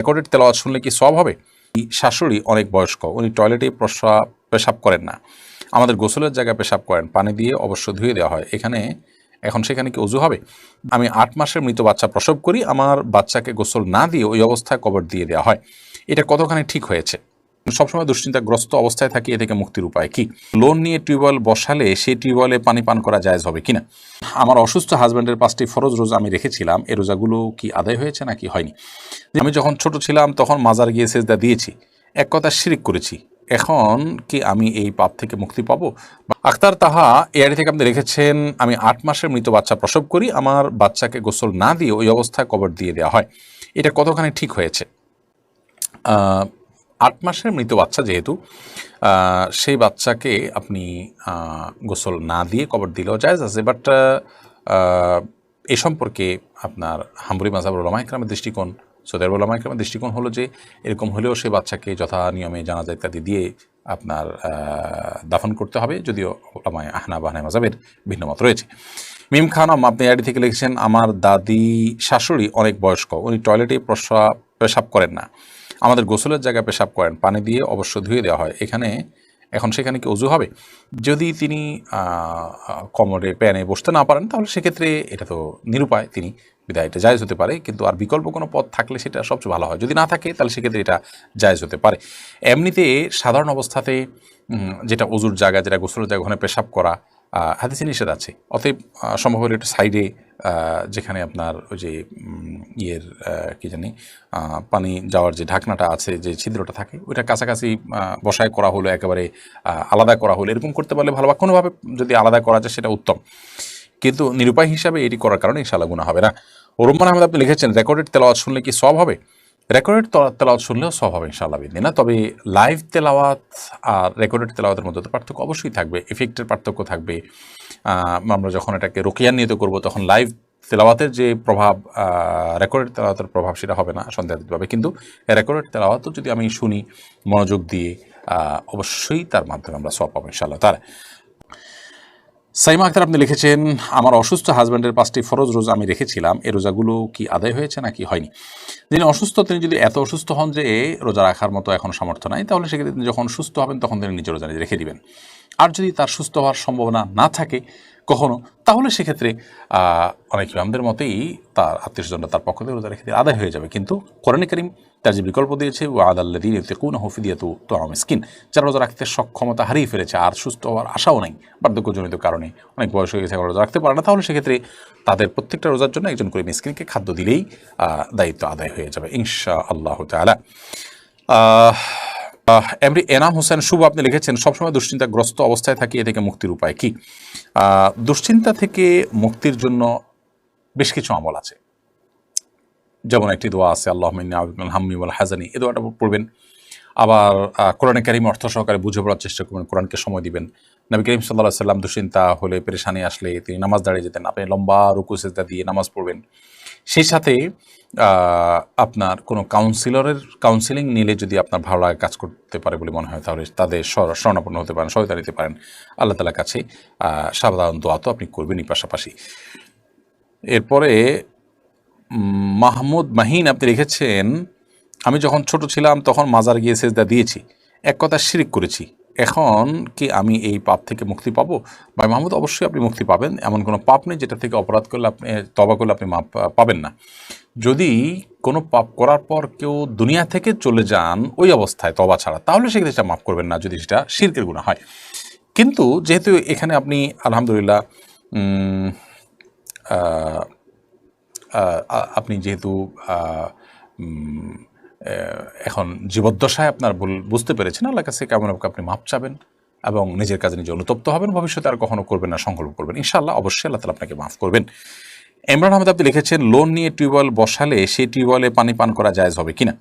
Recorded তেলাওয়াত শুনলে কি সওয়াব হবে? শাশুড়ি অনেক বয়স্ক, উনি টয়লেটে পেশাব করেন না, আমাদের গোসলের জায়গায় পেশাব করেন, পানি দিয়ে অবশ্য ধুয়ে দেওয়া হয়, এখন সেখানে কি অজু হবে? আমি 8 মাসের মৃত বাচ্চা প্রসব করি, আমার বাচ্চাকে গোসল না দিয়ে ওই অবস্থায় কবর দিয়ে দেওয়া হয়, এটা কতখানি ঠিক হয়েছে? সবসময় দুশ্চিন্তাগ্রস্ত অবস্থায় থাকি, এ থেকে মুক্তির উপায় কি? লোন নিয়ে টিউবওয়েল বসালে সেই টিউবওয়েলে পানি পান করা জায়েজ হবে কিনা? আমার অসুস্থ হাজব্যান্ডের 5টি ফরজ রোজা আমি রেখেছিলাম, এই রোজাগুলো কি আদায় হয়েছে নাকি হয়নি? আমি যখন ছোট ছিলাম তখন মাজার গিয়ে সেজদা দিয়েছি, এক কথা শিরিক করেছি, এখন কি আমি এই পাপ থেকে মুক্তি পাবো? আখতার তাহা এআইডি থেকে আপনি রেখেছেন, আমি 8 মাসের মৃত বাচ্চা প্রসব করি, আমার বাচ্চাকে গোসল না দিয়ে ওই অবস্থায় কবর দিয়ে দেওয়া হয়, এটা কতখানি ঠিক হয়েছে? 8 মাসের মৃত বাচ্চা যেহেতু, সেই বাচ্চাকে আপনি গোসল না দিয়ে কবর দিলেও জায়েজ আছে, বাট এ সম্পর্কে আপনার হাম্বলি মাযহাবের উলামা ইকরামের দৃষ্টিকোণ, সৌদি আরবের উলামা ইকরামের দৃষ্টিকোণ হলো যে এরকম হলেও সেই বাচ্চাকে যথা নিয়মে জানাজা ইত্যাদি দিয়ে আপনার দাফন করতে হবে, যদিও উলামায়ে আহনাফ হানাফি মাযহাবের ভিন্ন মত রয়েছে। মিম খানম আপনি আইডি থেকে লিখেছেন, আমার দাদি শাশুড়ি অনেক বয়স্ক, উনি টয়লেটে পেশাব করেন না, আমাদের গোসলের জায়গায় পেশাব করেন, পানি দিয়ে অবশ্য ধুয়ে দেওয়া হয়, এখন সেখানে কি অজু হবে? যদি তিনি কোমরে প্যানে বসতে না পারেন তাহলে সেক্ষেত্রে এটা তো নিরুপায়, তিনি বিদায় এটা জায়েজ হতে পারে, কিন্তু আর বিকল্প কোনো পথ থাকলে সেটা সবচেয়ে ভালো হয়, যদি না থাকে তাহলে সেক্ষেত্রে এটা জায়েজ হতে পারে। এমনিতে সাধারণ অবস্থাতে যেটা অজুর জায়গা, যেটা গোসলের জায়গা, ওখানে পেশাব করা হাদিসে নিষেধ আছে, অতএব সম্ভব হলে একটু সাইডে যেখানে আপনার ওই যে ইয়ের কি জানি পানি যাওয়ার যে ঢাকনাটা আছে, যে ছিদ্রটা থাকে, ওইটা কাছাকাছি বসায় করা হলো, একেবারে আলাদা করা হলো, এরকম করতে পারলে ভালো, বা কোনোভাবে যদি আলাদা করা যায় সেটা উত্তম, কিন্তু নিরুপায় হিসাবে এটি করার কারণে ইনশাআল্লাহ গুনাহ হবে না। রুম্মান আহমেদ আপনি লিখেছেন, রেকর্ডেড তেলাওয়াত শুনলে কি সওয়াব হবে? রেকর্ডেড তেলাওয়াত শুনলেও সওয়াব হবে ইনশাআল্লাহ বিদিনা, তবে লাইভ তেলাওয়াত আর রেকর্ডেড তেলাওয়াতের মধ্যে তো পার্থক্য অবশ্যই থাকবে, ইফেক্টের পার্থক্য থাকবে। আমরা যখন এটাকে রুকিয়ার নিয়ত করব তখন লাইভ তেলাওয়াতের যে প্রভাব, রেকর্ডেড তেলাওয়াতের প্রভাব সেটা হবে না সন্দেহাতীতভাবে, কিন্তু রেকর্ডেড তেলাওয়াতও যদি আমি শুনি মনোযোগ দিয়ে, অবশ্যই তার মাধ্যমে আমরা সওয়াব পাবো ইনশাআল্লাহ তাআলা। সাইমা আক্তার আপনি লিখেছেন, আমার অসুস্থ হাজব্যান্ডের 5টি ফরজ রোজা আমি রেখেছিলাম, এই রোজাগুলো কি আদায় হয়েছে নাকি হয়নি? যিনি অসুস্থ, তিনি যদি এত অসুস্থ হন যে রোজা রাখার মতো এখন সামর্থ্য নাই, তাহলে সেক্ষেত্রে তিনি যখন সুস্থ হবেন তখন তিনি নিজে রোজা রেখে দিবেন। আর যদি তার সুস্থ হওয়ার সম্ভাবনা না থাকে কখনো, তাহলে সেক্ষেত্রে অনেক ইমামদের মতেই তার আত্মীয়স্বজনরা তার পক্ষ থেকে রোজা রেখে দিয়ে আদায় হয়ে যাবে, কিন্তু কোরআনে কারীম তার যে বিকল্প দিয়েছে, ওয়াদাল্লাযীনা ইউতিকুনাহু ফিদিয়াতুন তা'আমু মিসকিন, যারা রোজা রাখতে সক্ষমতা হারিয়ে ফেলেছে আর সুস্থ হওয়ার আশাও নাই, বার্ধক্যজনিত কারণে অনেক বয়স হয়ে গেছে, রোজা রাখতে পারে না, তাহলে সেক্ষেত্রে তাদের প্রত্যেকটা রোজার জন্য একজন করে মিসকিনকে খাদ্য দিলেই দায়িত্ব আদায় হয়ে যাবে ইনশাআল্লাহ তাআলা। এমডি এনাম হোসেন শুভ আপনি লিখেছেন, সবসময় দুশ্চিন্তাগ্রস্ত অবস্থায় থাকি, এ থেকে মুক্তির উপায় কি? দুশ্চিন্তা থেকে মুক্তির জন্য বেশ কিছু আমল আছে, যেমন একটি দোয়া আছে, আল্লাহুম্মা ইন্নী আউযু মিনাল হাম্মি ওয়াল হাযানি, এই দোয়াটা পড়বেন। আবার কোরআনে কারীম অর্থ সহকারে বুঝে পড়ার চেষ্টা করবেন, কোরআনকে সময় দিবেন। নবী করিম সাল্লাল্লাহু আলাইহি ওয়াসাল্লাম দুশ্চিন্তা হলে, পেরেশানি আসলে তিনি নামাজ দাঁড়িয়ে যেতেন, আপনি লম্বা রুকু সিজদা দিয়ে নামাজ পড়বেন। সেই সাথে আপনার কোনো কাউন্সিলিং নিলে যদি আপনার ভালো লাগে, কাজ করতে পারে বলে মনে হয়, তাহলে তাদের শরণাপন্ন হতে পারেন, সহায়তা নিতে পারেন আল্লাহ তাআলার কাছে। সাধারণ দোয়া তো আপনি করবেনই পাশাপাশি। এরপরে মাহমুদ মাহিন আপনি লিখেছেন, আমি যখন ছোট ছিলাম তখন মাজার গিয়ে সেজদা দিয়েছি, এক কথা শিরিক করেছি, এখন কি আমি এই পাপ থেকে মুক্তি পাবো? ভাই মাহমুদ, অবশ্যই আপনি মুক্তি পাবেন, এমন কোনো পাপ নেই যেটা থেকে অপরাধ করলে আপনি তওবা করলে আপনি মাপ পাবেন না। যদি কোনো পাপ করার পর কেউ দুনিয়া থেকে চলে যান ওই অবস্থায় তওবা ছাড়া, তাহলে সেক্ষেত্রে সেটা মাফ করবেন না, যদি সেটা শিরকের গুনাহ হয়। কিন্তু যেহেতু এখানে আপনি আলহামদুলিল্লাহ আপনি যেহেতু এখন জীবদ্দশায় আপনার ভুল বুঝতে পেরেছেন, আল্লাহর কাছে কেমন আপনি মাপ চাবেন এবং নিজের কাজে নিজে অনুতপ্ত হবেন, ভবিষ্যতে আর কখনো করবেন না, সংকল্প করবেন, ইনশাআল্লাহ অবশ্যই আল্লাহ তাআলা আপনাকে মাফ করবেন। ইমরান আহমেদ আপনি লিখেছেন, লোন নিয়ে টিউবওয়েল বসালে সেই টিউবওয়েলে পানি পান করা জায়েজ হবে কিনা?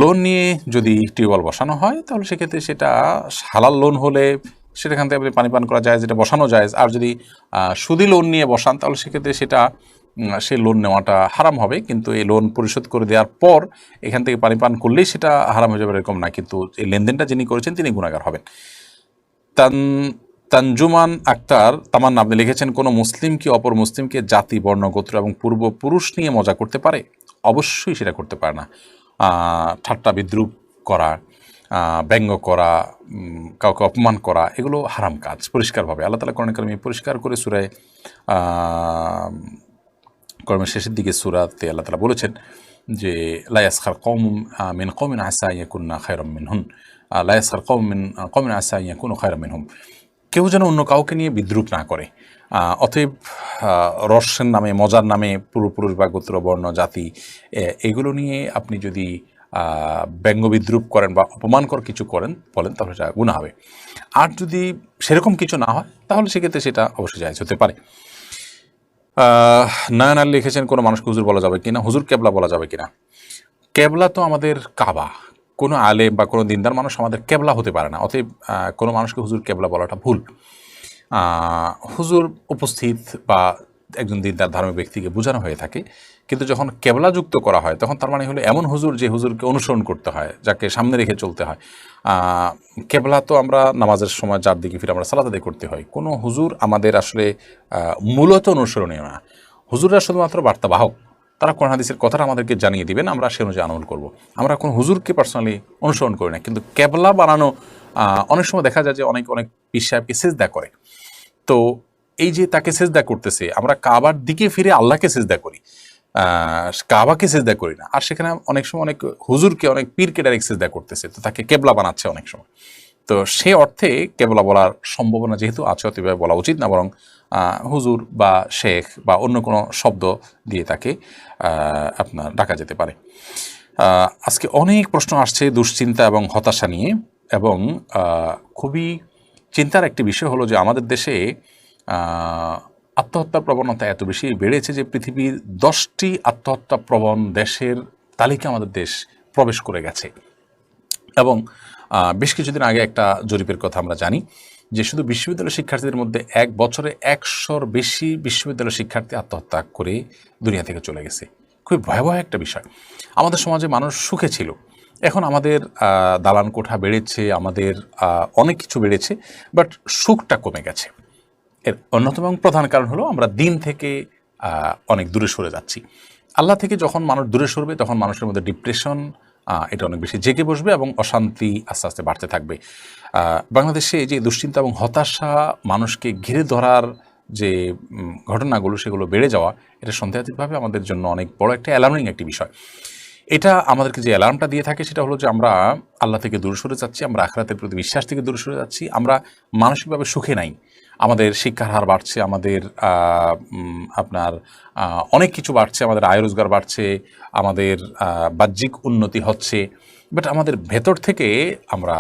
লোন নিয়ে যদি টিউবওয়েল বসানো হয় তাহলে সেক্ষেত্রে সেটা হালাল লোন হলে সেখান থেকে আপনি পানি পান করা যায়, যেটা বসানো যায়। আর যদি সুদি লোন নিয়ে বসান তাহলে সেক্ষেত্রে সেটা সেই লোন নেওয়াটা হারাম হবে, কিন্তু এই লোন পরিশোধ করে দেওয়ার পর এখান থেকে পানি পান করলেই সেটা হারাম হয়ে যাবে এরকম না, কিন্তু এই লেনদেনটা যিনি করেছেন তিনি গুনাহগার হবেন। তানজুমান আক্তার তামান্না আপনি লিখেছেন, কোনো মুসলিম কি অপর মুসলিমকে জাতি, বর্ণ, গোত্র এবং পূর্বপুরুষ নিয়ে মজা করতে পারে? অবশ্যই সেটা করতে পারে না। ঠাট্টা বিদ্রুপ করা, ব্যঙ্গ করা, কাউকে অপমান করা, এগুলো হারাম কাজ পরিষ্কারভাবে। আল্লাহ তাআলা কোরআনে কারিমে পরিষ্কার করে সূরায়ে কর্মের শেষের দিকে সূরাতে আল্লাহ তাআলা বলেছেন যে লা ইয়াসখার কওমুম মিন কওমিন আসা আন ইয়াকুনা খায়রাম মিনহুম, লা ইয়াসখার কওমুম মিন কওমিন আসা আন ইয়াকুনু খায়রাম মিনহুম। কেউ যেন অন্য কাউকে নিয়ে বিদ্রুপ না করে। অতএব রসের নামে, মজার নামে পূর্বপুরুষ বা গোত্র, বর্ণ, জাতি এগুলো নিয়ে আপনি যদি ব্যঙ্গ বিদ্রুপ করেন বা অপমানকর কিছু বলেন, তাহলে সেটা গুনাহ হবে। আর যদি সেরকম কিছু না হয়, তাহলে সেক্ষেত্রে সেটা অবশ্যই জায়েজ হতে পারে। নয়ন আলী লিখেছেন, কোনো মানুষকে হুজুর বলা যাবে কিনা, হুজুর কেবলা বলা যাবে কিনা। কেবলা তো আমাদের কাবা, কোনো আলেম বা কোনো দিনদার মানুষ আমাদের কেবলা হতে পারে না। অতএব কোনো মানুষকে হুজুর কেবলা বলাটা ভুল। হুজুর উপস্থিত বা একজন দিনদার ধার্মিক ব্যক্তিকে বোঝানো হয়ে থাকে, কিন্তু যখন কেবলা যুক্ত করা হয় তখন তার মানে হলো এমন হুজুর যে হুজুরকে অনুসরণ করতে হয়, যাকে সামনে রেখে চলতে হয়। কেবলা তো আমরা নামাজের সময় যার দিকে ফিরে আমরা সালাত আদায় করতে হয়। কোনো হুজুর আমাদের আসলে মূলত অনুসরণীয় না। হুজুররা শুধুমাত্র বার্তাবাহক, তারা কোরআন হাদিসের কথাটা আমাদেরকে জানিয়ে দিবেন, আমরা সে অনুযায়ী আমল করব। আমরা কোনো হুজুরকে পার্সোনালি অনুসরণ করি না। কিন্তু কেবলা বানানো অনেক সময় দেখা যায় যে অনেক পীর সাহেবকে সেজদা করে। তো এই যে তাকে সেজদা করতেছে, আমরা কাবার দিকে ফিরে আল্লাহকে সেজদা করি, কাবাকে সেজদা করি না। আর সেখানে অনেক সময় অনেক হুজুরকে, অনেক পীরকে ডাইরেক্ট সেজদা করতেছে, তো তাকে কেবলা বানাচ্ছে অনেক সময়। তো সে অর্থে কেবলা বলার সম্ভাবনা যেহেতু আছে, অতএব বলা উচিত না, বরং হুজুর বা শেখ বা অন্য কোনো শব্দ দিয়ে তাকে আপনার ডাকা যেতে পারে। আজকে অনেক প্রশ্ন আসছে দুশ্চিন্তা এবং হতাশা নিয়ে, এবং খুবই চিন্তার একটি বিষয় হলো যে আমাদের দেশে আত্মহত্যার প্রবণতা এত বেশি বেড়েছে যে পৃথিবীর 10টি আত্মহত্যা প্রবণ দেশের তালিকা আমাদের দেশ প্রবেশ করে গেছে। এবং বেশ কিছুদিন আগে একটা জরিপের কথা আমরা জানি যে শুধু বিশ্ববিদ্যালয় শিক্ষার্থীদের মধ্যে এক বছরে 100-র বেশি বিশ্ববিদ্যালয় শিক্ষার্থী আত্মহত্যা করে দুনিয়া থেকে চলে গেছে। খুবই ভয়াবহ একটা বিষয়। আমাদের সমাজে মানুষ সুখে ছিল, এখন আমাদের দালান কোঠা বেড়েছে, আমাদের অনেক কিছু বেড়েছে, বাট সুখটা কমে গেছে। এর অন্যতম প্রধান কারণ হলো আমরা দিন থেকে অনেক দূরে সরে যাচ্ছি। আল্লাহ থেকে যখন মানুষ দূরে সরবে তখন মানুষের মধ্যে ডিপ্রেশন এটা অনেক বেশি জেগে বসবে এবং অশান্তি আস্তে আস্তে বাড়তে থাকবে। বাংলাদেশে এই যে দুশ্চিন্তা এবং হতাশা মানুষকে ঘিরে ধরার যে ঘটনাগুলো, সেগুলো বেড়ে যাওয়া, এটা সন্দেহাতীতভাবে আমাদের জন্য অনেক বড় একটা অ্যালার্মিং একটি বিষয়। এটা আমাদেরকে যে অ্যালার্মটা দিয়ে থাকে সেটা হলো যে আমরা আল্লাহ থেকে দূরে সরে যাচ্ছি, আমরা আখিরাতের প্রতি বিশ্বাস থেকে দূরে সরে যাচ্ছি, আমরা মানসিকভাবে সুখে নাই। আমাদের শিক্ষার হার বাড়ছে, আমাদের আপনার অনেক কিছু বাড়ছে, আমাদের আয় রোজগার বাড়ছে, আমাদের বাহ্যিক উন্নতি হচ্ছে, বাট আমাদের ভেতর থেকে আমরা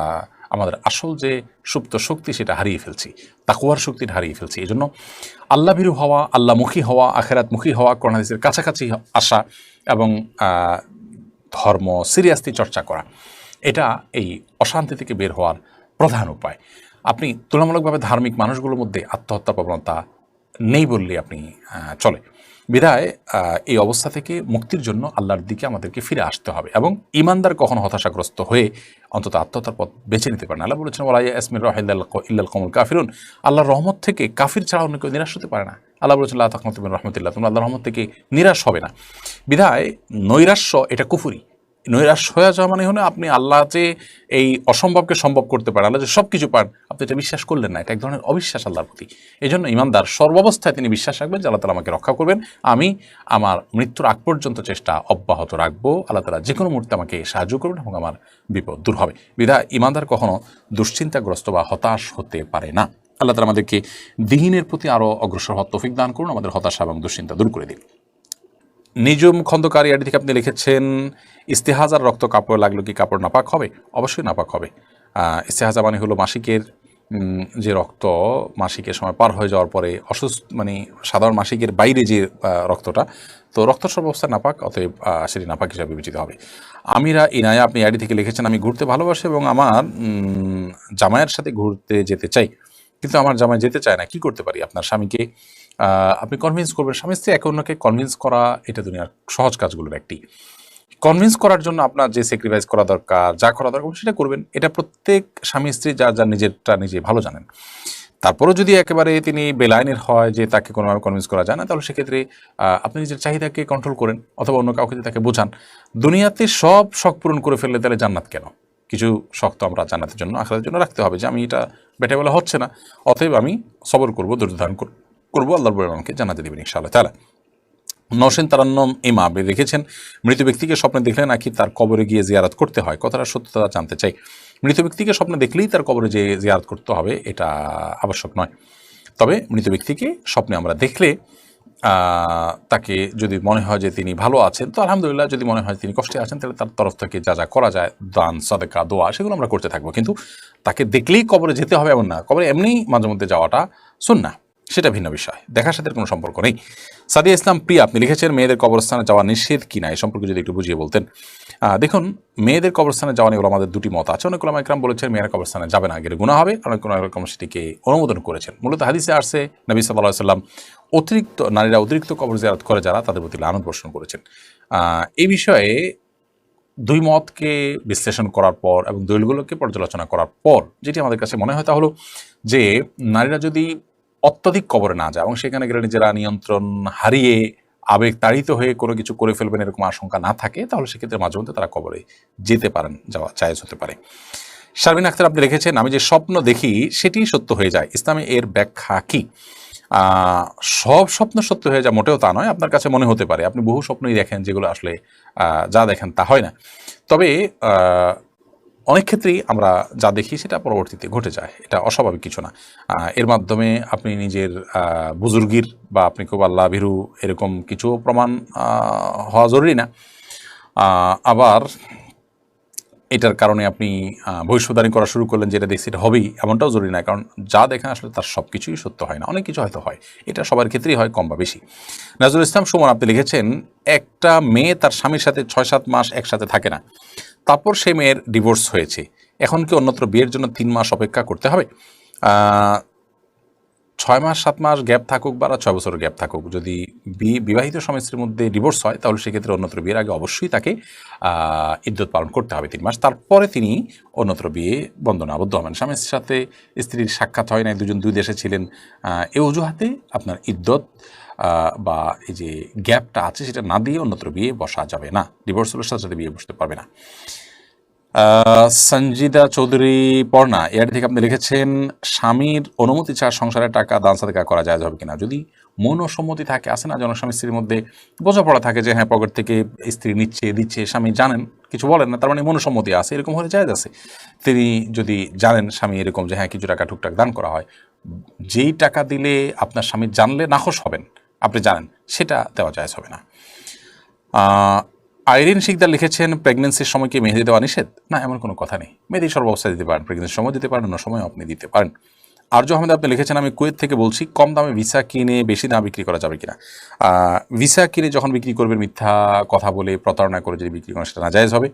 আমাদের আসল যে সুপ্ত শক্তি সেটা হারিয়ে ফেলছি, তাকওয়ার শক্তিটা হারিয়ে ফেলছি। এই জন্য আল্লাহভীরু হওয়া, আল্লাহমুখী হওয়া, আখিরাতমুখী হওয়া, কোরআন হাদিসের কাছাকাছি আসা এবং ধর্ম সিরিয়াসলি চর্চা করা, এটা এই অশান্তি থেকে বের হওয়ার প্রধান উপায়। আপনি তুলনামূলকভাবে ধার্মিক মানুষগুলোর মধ্যে আত্মহত্যা প্রবণতা নেই বললে আপনি চলে। বিধায় এই অবস্থা থেকে মুক্তির জন্য আল্লাহর দিকে আমাদেরকে ফিরে আসতে হবে, এবং ইমানদার কখনো হতাশাগ্রস্ত হয়ে অন্তত আত্মহত্যার পথ বেছে নিতে পারে না। আল্লাহ বলেছেন ওয়ালা ইয়াসমির ইল্লাল কওমুল কাফিরুন, আল্লাহর রহমত থেকে কাফির ছাড়া অন্য কেউ নিরাশ হতে পারে না। আল্লাহ বলেছেন লা তাকনাতু মির রাহমাতিল্লাহ, তোমরা আল্লাহর রহমত থেকে নিরাশ হবে না। বিধায় নৈরাশ্য এটা কুফরি। নৈরাশ্য হয়ে যাওয়া মানে হলো আপনি আল্লাহ যে এই অসম্ভবকে সম্ভব করতে পারেন, আল্লাহ যে সব কিছু পারেন, আপনি এটা বিশ্বাস করলেন না, এটা এক ধরনের অবিশ্বাস আল্লাহর প্রতি। এই জন্য ইমানদার সর্বাবস্থায় তিনি বিশ্বাস রাখবেন যে আল্লাহ তাআলা আমাকে রক্ষা করবেন, আমি আমার মৃত্যুর আগ পর্যন্ত চেষ্টা অব্যাহত রাখবো, আল্লাহ তাআলা যে কোনো মুহূর্তে আমাকে সাহায্য করবেন এবং আমার বিপদ দূর হবে। বিধায় ইমানদার কখনো দুশ্চিন্তাগ্রস্ত বা হতাশ হতে পারে না। আল্লাহ তাআলা আমাদেরকে দ্বীনের প্রতি আরও অগ্রসর হওয়ার তৌফিক দান করুন, আমাদের হতাশা এবং দুশ্চিন্তা দূর করে দিন। নিজুম খন্দকার ইয়াডি থেকে আপনি লিখেছেন, ইস্তেহাজার রক্ত কাপড় লাগলো কি কাপড় নাপাক হবে? অবশ্যই নাপাক হবে। ইস্তেহাজা মানে হলো মাসিকের যে রক্ত মাসিকের সময় পার হয়ে যাওয়ার পরে অসুস্থ, মানে সাধারণ মাসিকের বাইরে যে রক্তটা, তো রক্ত সর্বাবস্থায় নাপাক, অতএব সেটি নাপাক হিসাবে বিবেচিত হবে। আমিরা ইনায়া আপনি আইডি থেকে লিখেছেন, আমি ঘুরতে ভালোবাসি এবং আমার জামাইয়ের সাথে ঘুরতে যেতে চাই, কিন্তু আমার জামাই যেতে চায় না, কি করতে পারি? আপনার স্বামীকে আপনি কনভিন্স করবেন। স্বামী স্ত্রী একে অন্যকে কনভিন্স করা এটা দুনিয়ার সহজ কাজগুলোর একটি। কনভিন্স করার জন্য আপনার যে স্যাক্রিফাইস করা দরকার, যা করা দরকার সেটা করবেন। এটা প্রত্যেক স্বামী স্ত্রী যার নিজেরটা নিজে ভালো জানেন। তারপরেও যদি একেবারে তিনি বেলাইনের হয় যে তাকে কোনোভাবে কনভিন্স করা যায় না, তাহলে সেক্ষেত্রে আপনি নিজের চাহিদাকে কন্ট্রোল করেন অথবা অন্য কাউকে তাকে বোঝান। দুনিয়াতে সব শখ পূরণ করে ফেললে তাহলে জান্নাত কেন? কিছু শখ তো আমরা জান্নাতের জন্য আখিরাতের জন্য রাখতে হবে, যে আমি এটা বেটাবেলা হচ্ছে না, অতএব আমি সবর করবো, ধৈর্য ধারণ করবো, আল্লাহর বলে আমাকে জান্নাতে দেবেন ইনশাআল্লাহ তাআলা। নওশিন তারান্নম ইমাম লিখেছেন, মৃত ব্যক্তিকে স্বপ্নে দেখলে নাকি তার কবরে গিয়ে জিয়ারত করতে হয়, কথাটা সত্যতা জানতে চাই। মৃত ব্যক্তিকে স্বপ্নে দেখলেই তার কবরে যে জিয়ারত করতে হবে এটা আবশ্যক নয়। তবে মৃত ব্যক্তিকে স্বপ্নে আমরা দেখলে তাকে যদি মনে হয় যে তিনি ভালো আছেন তো আলহামদুলিল্লাহ, যদি মনে হয় তিনি কষ্টে আছেন তাহলে তার তরফ থেকে যা যা করা যায়, দান সাদেকা দোয়া, সেগুলো আমরা করতে থাকবো। কিন্তু তাকে দেখলেই কবরে যেতে হবে এমন না, কবরে এমনি মাঝে মধ্যে যাওয়াটা সুন্নাহ, সেটা ভিন্ন বিষয়, দেখার সাথে কোনো সম্পর্ক নেই। সাদিয়া ইসলাম প্রিয়া আপনি লিখেছেন, মেয়েদের কবরস্থানে যাওয়া নিষেধ কিনা, এই সম্পর্কে যদি একটু বুঝিয়ে বলতেন। দেখুন, মেয়েদের কবরস্থানে যাওয়া নিয়ে আমাদের দুটি মত আছে। অনেক ওলামা ইকরাম বলেছেন মেয়েরা কবরস্থানে যাবে না, গেলে গুনাহ হবে, অনেক ওলামা সেটিকে অনুমোদন করেছেন। মূলত হাদিসে আসছে নবী সাল্লাল্লাহু আলাইহি ওয়াসাল্লাম নারীরা অতিরিক্ত কবর জিয়ারত করে যারা, তাদের প্রতি লানত বর্ষণ করেছেন। এই বিষয়ে দুই মতকে বিশ্লেষণ করার পর এবং দলিলগুলোকে পর্যালোচনা করার পর যেটি আমাদের কাছে মনে হয় তা হলো যে নারীরা যদি অত্যধিক কবরে না যায় এবং সেখানে গেলে নিজেরা নিয়ন্ত্রণ হারিয়ে আবেগ তাড়িত হয়ে কোনো কিছু করে ফেলবেন এরকম আশঙ্কা না থাকে, তাহলে সেক্ষেত্রে মাঝে মধ্যে তারা কবরে যেতে পারেন, যাওয়া জায়েজ হতে পারে। শারমিন আক্তার আপনি লিখেছেন, আমি যে স্বপ্ন দেখি সেটি সত্য হয়ে যায়, ইসলামে এর ব্যাখ্যা কি? সব স্বপ্ন সত্য হয়ে যায় মোটেও তা নয়, আপনার কাছে মনে হতে পারে, আপনি বহু স্বপ্নই দেখেন যেগুলো আসলে যা দেখেন তা হয় না। তবে অনেক ক্ষেত্রেই আমরা যা দেখি সেটা পরবর্তীতে ঘটে যায়, এটা অস্বাভাবিক কিছু না। এর মাধ্যমে আপনি নিজের বুজুর্গির বা আপনি খুব আল্লাহ ভীরু এরকম কিছু প্রমাণ হওয়া জরুরি না। আবার এটার কারণে আপনি ভবিষ্যদ্বাণী করা শুরু করলেন যেটা দেখছি এটা হবেই এমনটাও জরুরি না, কারণ যা দেখেন আসলে তার সব কিছুই সত্য হয় না, অনেক কিছু হয়তো হয়, এটা সবার ক্ষেত্রেই হয় কম বা বেশি। নাজরুল ইসলাম সুমন আপনি লিখেছেন, একটা মেয়ে তার স্বামীর সাথে 6-7 মাস একসাথে থাকে না, তারপর সে মেয়ের ডিভোর্স হয়েছে, এখন কি অন্যত্র বিয়ের জন্য 3 মাস অপেক্ষা করতে হবে? 6 মাস 7 মাস গ্যাপ থাকুক বা 6 বছরের গ্যাপ থাকুক, যদি বিবাহিত স্বামী স্ত্রীর মধ্যে ডিভোর্স হয় তাহলে সেক্ষেত্রে অন্যত্র বিয়ের আগে অবশ্যই তাকে ইদ্যত পালন করতে হবে 3 মাস, তারপরে তিনি অন্যত্র বিয়ে বন্ধনে আবদ্ধ হবেন। স্বামীর সাথে স্ত্রীর সাক্ষাৎ হয় না, দুজন দুই দেশে ছিলেন, এই অজুহাতে আপনার ইদ্যত বা এই যে গ্যাপটা আছে সেটা না দিয়ে অন্যত্র বিয়ে বসা যাবে না, ডিভোর্স হলে সাথে সাথে বিয়ে বসতে পারবে না। সঞ্জিদা চৌধুরী পর্ণা এর থেকে আপনি লিখেছেন, স্বামীর অনুমতি ছাড়া সংসারের টাকা দান সাদেকা করা যায় হবে কিনা? যদি মন ও সম্মতি থাকে, আসে না যেন স্বামী স্ত্রীর মধ্যে বোঝাপড়া থাকে যে হ্যাঁ পকেট থেকে স্ত্রী নিচ্ছে দিচ্ছে, স্বামী জানেন কিছু বলেন না, তার মানে মনোসম্মতি আছে, এরকম হলে জায়েজ আছে। তিনি যদি জানেন স্বামী এরকম যে হ্যাঁ কিছু টাকা টুকটাক দান করা হয়, যেই টাকা দিলে আপনার স্বামী জানলে নাখোশ হবেন আপনি জানেন, সেটা দেওয়া জায়েজ হবে না। আইরিন শিকদার লিখেছেন, প্রেগনেন্সির সময় কি মেহেদি দেওয়া নিষেধ? না, এমন কোনো কথা নেই, মেহেদি সর্বাবস্থায় দিতে পারেন, প্রেগনেন্সির সময় দিতে পারেন, অন্য সময় আপনি দিতে পারেন। আরজু আহমেদ আপনি লিখেছেন, আমি কুয়েত থেকে বলছি, কম দামে ভিসা কিনে বেশি দামে বিক্রি করা যাবে কিনা? ভিসা কিনে যখন বিক্রি করবেন মিথ্যা কথা বলে প্রতারণা করে যদি বিক্রি করেন সেটা নাজায়েজ হবে।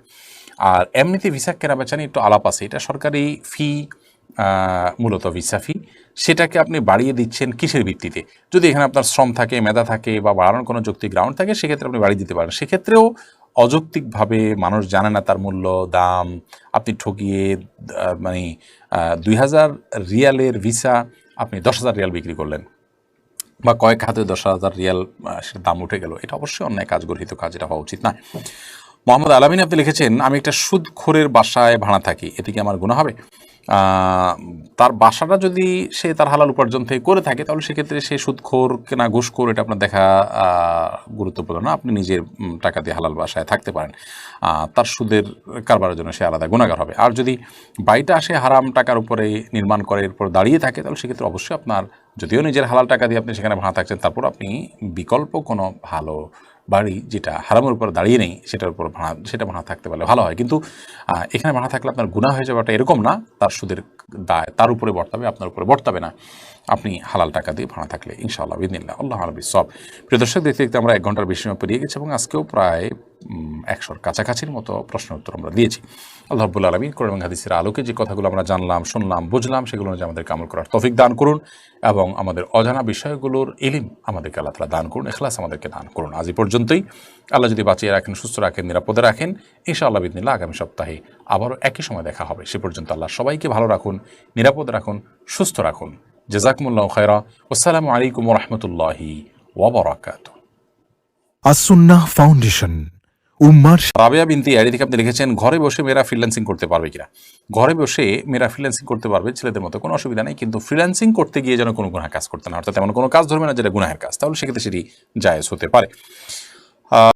আর এমনিতে ভিসা কেনা বেচা নিয়ে একটু আলাপ আছে, এটা সরকারি ফি, মূলত ভিসা ফি, সেটাকে আপনি বাড়িয়ে দিচ্ছেন কিসের ভিত্তিতে? যদি এখানে আপনার শ্রম থাকে, মেধা থাকে বা বাড়ানোর কোনো যৌক্তিক গ্রাউন্ড থাকে সেক্ষেত্রে আপনি বাড়িয়ে দিতে পারেন। সেক্ষেত্রেও অযৌক্তিকভাবে মানুষ জানে না তার মূল্য দাম, আপনি ঠকিয়ে মানে 2000 রিয়ালের ভিসা আপনি 10,000 রিয়াল বিক্রি করলেন বা কয়েক হাতে 10,000 রিয়াল সেটা দাম উঠে গেল, এটা অবশ্যই অন্যায় কাজ, গর্হিত কাজ, এটা হওয়া উচিত না। মোহাম্মদ আলামিন আপনি লিখেছেন, আমি একটা সুদখোরের বাসায় ভাড়া থাকি, এতে কি আমার গুনাহ হবে? তার বাসাটা যদি সে তার হালাল উপার্জন থেকে করে থাকে তাহলে সেক্ষেত্রে সে সুদখোর কেনা ঘুষখোর এটা আপনার দেখা গুরুত্বপূর্ণ না, আপনি নিজের টাকা দিয়ে হালাল বাসায় থাকতে পারেন, তার সুদের কারবারের জন্য সে আলাদা গুনাহগার হবে। আর যদি বাড়িটা সে হারাম টাকার উপরে নির্মাণ করে এরপর দাঁড়িয়ে থাকে তাহলে সেক্ষেত্রে অবশ্যই আপনার, যদিও নিজের হালাল টাকা দিয়ে আপনি সেখানে ভাড়া থাকছেন, তারপর আপনি বিকল্প কোনো ভালো বাড়ি যেটা হারামের উপর দাঁড়িয়ে নেই সেটার উপর সেটা ভাড়া থাকতে পারলে ভালো হয়। কিন্তু এখানে ভাড়া থাকলে আপনার গুনাহ হয়ে যাওয়াটা এরকম না, তার সুদের দায় তার উপরে বর্তাবে, আপনার উপরে বর্তাবে না, আপনি হালাল টাকা দিয়ে ভাড়া থাকলে ইনশাআল্লাহ বিদিনিল্লাহ আল্লাহ আরবি সব। প্রিয় দর্শক, দেখতে দেখতে আমরা 1 ঘন্টার বেশি সময় পেরিয়ে গেছি এবং আজকেও প্রায় 100-র কাছাকাছির মতো প্রশ্ন উত্তর আমরা দিয়েছি। আল্লাহ রাব্বুল আলামিন কোরআন এবং হাদিসের আলোকে যে কথাগুলো আমরা জানলাম, শুনলাম, বুঝলাম সেগুলো যে আমাদেরকে আমল করার তৌফিক দান করুন এবং আমাদের অজানা বিষয়গুলোর ইলম আমাদেরকে আল্লাহ তাআলা দান করুন, ইখলাস আমাদেরকে দান করুন। আজ এই পর্যন্তই। আল্লাহ যদি বাঁচিয়ে রাখেন, সুস্থ রাখেন, নিরাপদে রাখেন, ইনশাআল্লাহ বিদিনিল্লাহ আগামী সপ্তাহে আবারও একই সময় দেখা হবে। সে পর্যন্ত আল্লাহ সবাইকে ভালো রাখুন, নিরাপদ রাখুন, সুস্থ রাখুন। জাযাকুমুল্লাহু খায়রা। আসসালামু আলাইকুম ওয়া রাহমাতুল্লাহি ওয়া বারাকাতুহু। আসুন্নাহ ফাউন্ডেশন উম্মার রাবেয়া বিনতি আইডি থেকে আপনি লিখেছেন, ঘরে বসে মেয়েরা ফ্রিল্যান্সিং করতে পারবে কিনা? ঘরে বসে মেয়েরা ফ্রিল্যান্সিং করতে পারবে, ছেলেদের মতো কোনো অসুবিধা নেই, কিন্তু ফ্রিল্যান্সিং করতে গিয়ে যেন কোনো গুনাহ কাজ করতে না, অর্থাৎ এমন কোনো কাজ ধরবে না যেটা গুনাহের কাজ, তাহলে সেক্ষেত্রে সেটি জায়েজ হতে পারে।